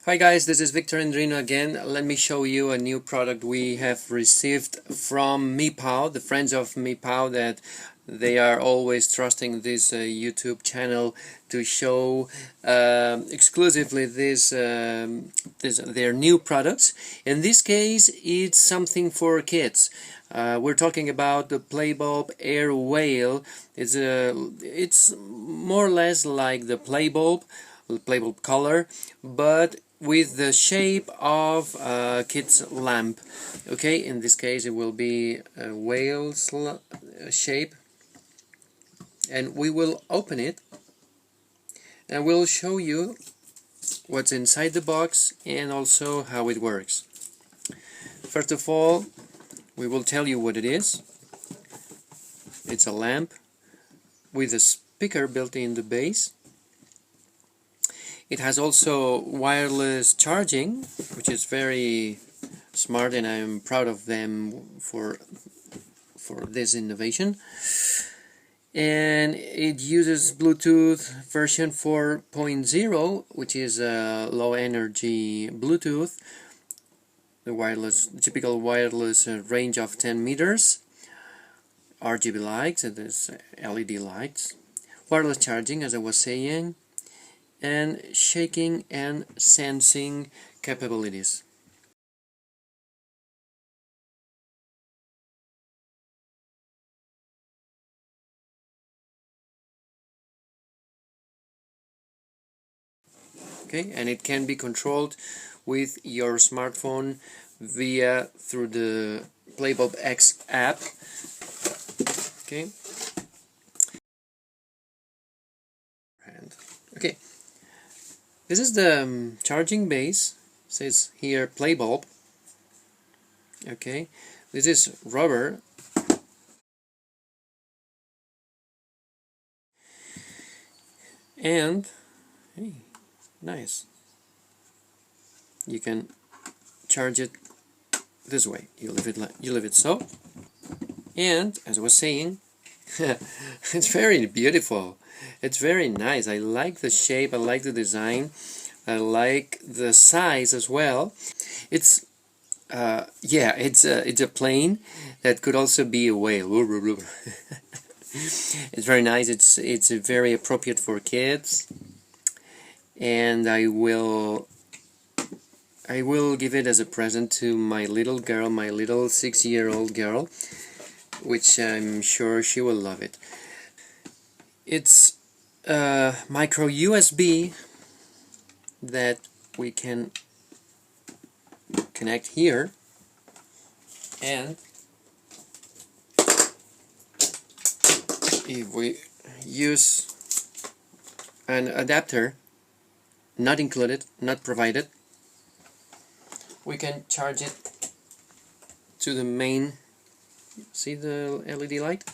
Hi guys, this is Victor Andrino again. Let me show you a new product we have received from Mipow, the friends of Mipow, that they are always trusting this YouTube channel to show exclusively their new products. In this case, it's something for kids. We're talking about the Playbulb Airwhale. It's more or less like the Playbulb color, but with the shape of a kid's lamp. Okay, in this case it will be a whale's shape, and we will open it and we'll show you what's inside the box and also how it works. First of all, we will tell you what it is. It's a lamp with a speaker built in the base. It has also wireless charging, which is very smart, and I'm proud of them for this innovation. And it uses Bluetooth version 4.0, which is a low energy Bluetooth. The typical wireless range of 10 meters. RGB lights, and there's LED lights. Wireless charging, as I was saying, and shaking and sensing capabilities. Okay, and it can be controlled with your smartphone through the Playbulb X app. Okay. Okay. This is the charging base. It says here Playbulb. Okay. This is rubber. And hey, nice. You can charge it this way. You leave it so. And as I was saying, it's very beautiful. It's very nice. I like the shape, I like the design, I like the size as well. It's it's a plane that could also be a whale. It's very nice. It's very appropriate for kids, and I will give it as a present to my little girl, my little 6-year-old girl, which I'm sure she will love it. It's a micro USB that we can connect here, and if we use an adapter, not included, not provided, we can charge it to the main, see the LED light,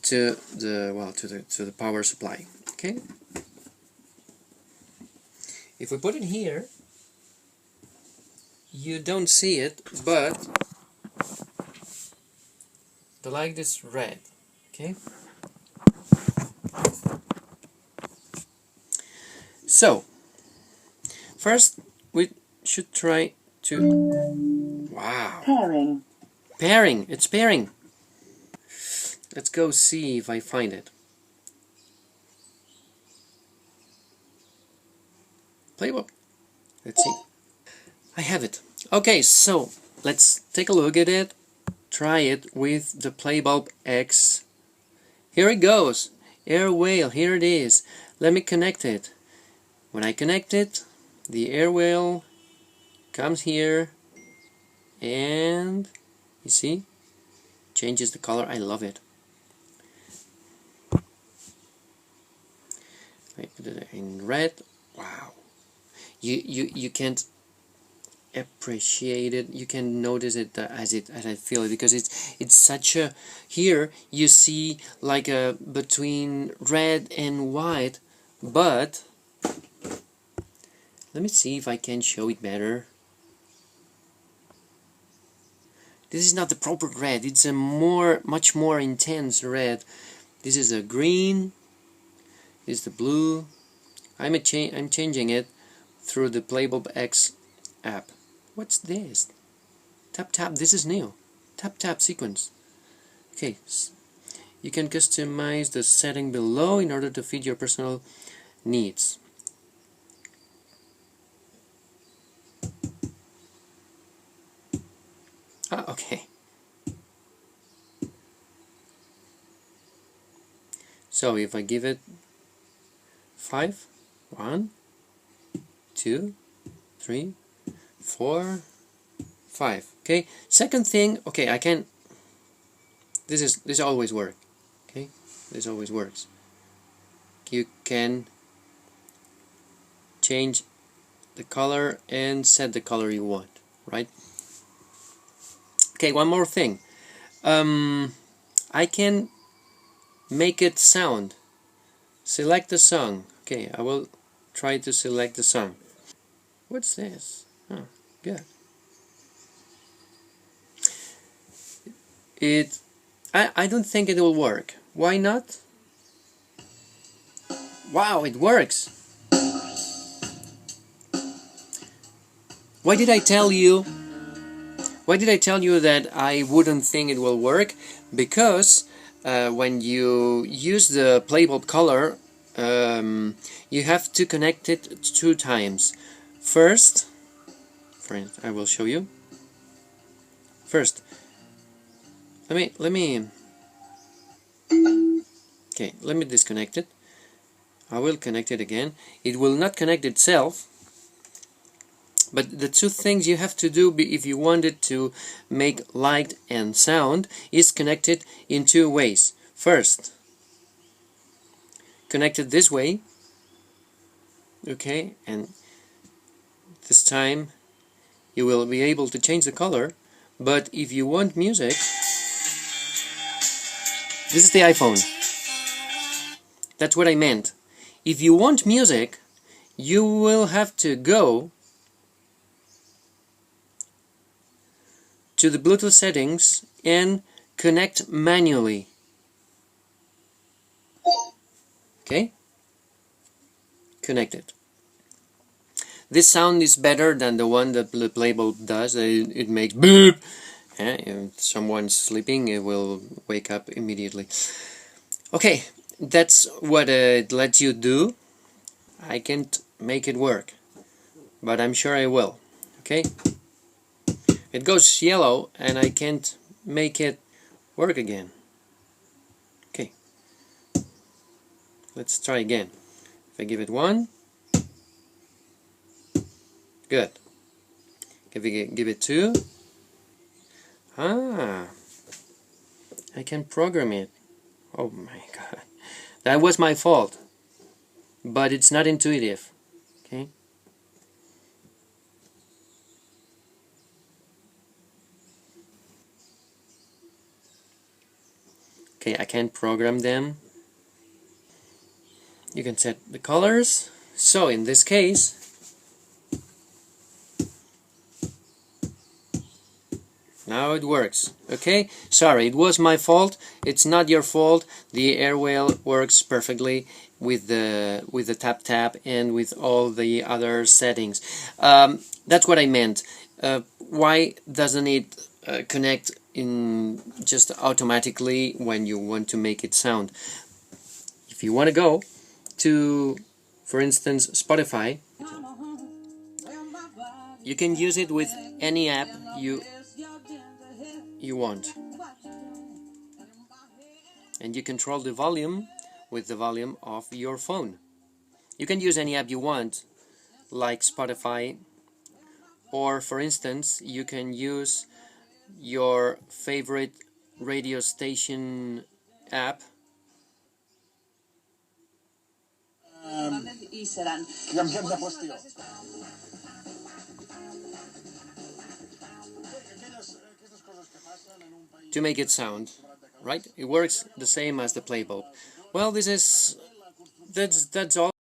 to the power supply. Okay, if we put it here, you don't see it, but the light is red. Okay, so first we should try to, wow, pairing, it's pairing. Let's go see if I find it. Playbulb. Let's see. I have it. Okay, so let's take a look at it. Try it with the Playbulb X. Here it goes. Airwhale, here it is. Let me connect it. When I connect it, the Airwhale comes here, and you see, changes the color. I love it. I put it in red. Wow. You can't appreciate it. You can notice it as I feel it, because it's such a, here you see like a between red and white, but let me see if I can show it better. This is not the proper red. It's a much more intense red. This is a green. This is the blue. I'm changing it, through the Playbulb X app. What's this? Tap tap, this is new. Tap tap sequence. Okay, you can customize the setting below in order to fit your personal needs. Okay. So if I give it 5, 1, 2, 3, 4, 5. Okay. Second thing. Okay, I can. This always works. Okay, this always works. You can change the color and set the color you want. Right. Okay. One more thing. I can make it sound. Select the song. Okay, I will try to select the song. What's this? Oh, good. I don't think it will work. Why not? Wow, it works. Why did I tell you that I wouldn't think it will work? Because when you use the Playbulb color, you have to connect it 2 times. First, I will show you. First, let me disconnect it. I will connect it again. It will not connect itself. But the 2 things you have to do if you want it to make light and sound is connect it in 2 ways. First, connect it this way. Okay, and this time you will be able to change the color. But if you want music, this is the iPhone. That's what I meant. If you want music, you will have to go to the Bluetooth settings and connect manually. Okay? Connect it. This sound is better than the one that the Playbulb does. It makes boop. If someone's sleeping, it will wake up immediately. Okay, that's what it lets you do. I can't make it work, but I'm sure I will. Okay? It goes yellow and I can't make it work again. Okay. Let's try again. If I give it 1, good. Give it 2. I can program it. Oh my god. That was my fault. But it's not intuitive. Okay? Okay, I can program them. You can set the colors. So in this case, now it works. Okay, sorry, it was my fault. It's not your fault. The Airwhale works perfectly with the tap tap and with all the other settings. That's what I meant. Why doesn't it connect in just automatically when you want to make it sound? If you want to go to, for instance, Spotify, you can use it with any app you want, and you control the volume with the volume of your phone. You can use any app you want, like Spotify, or for instance you can use your favorite radio station app to make it sound, right? It works the same as the Playbulb. Well, that's all.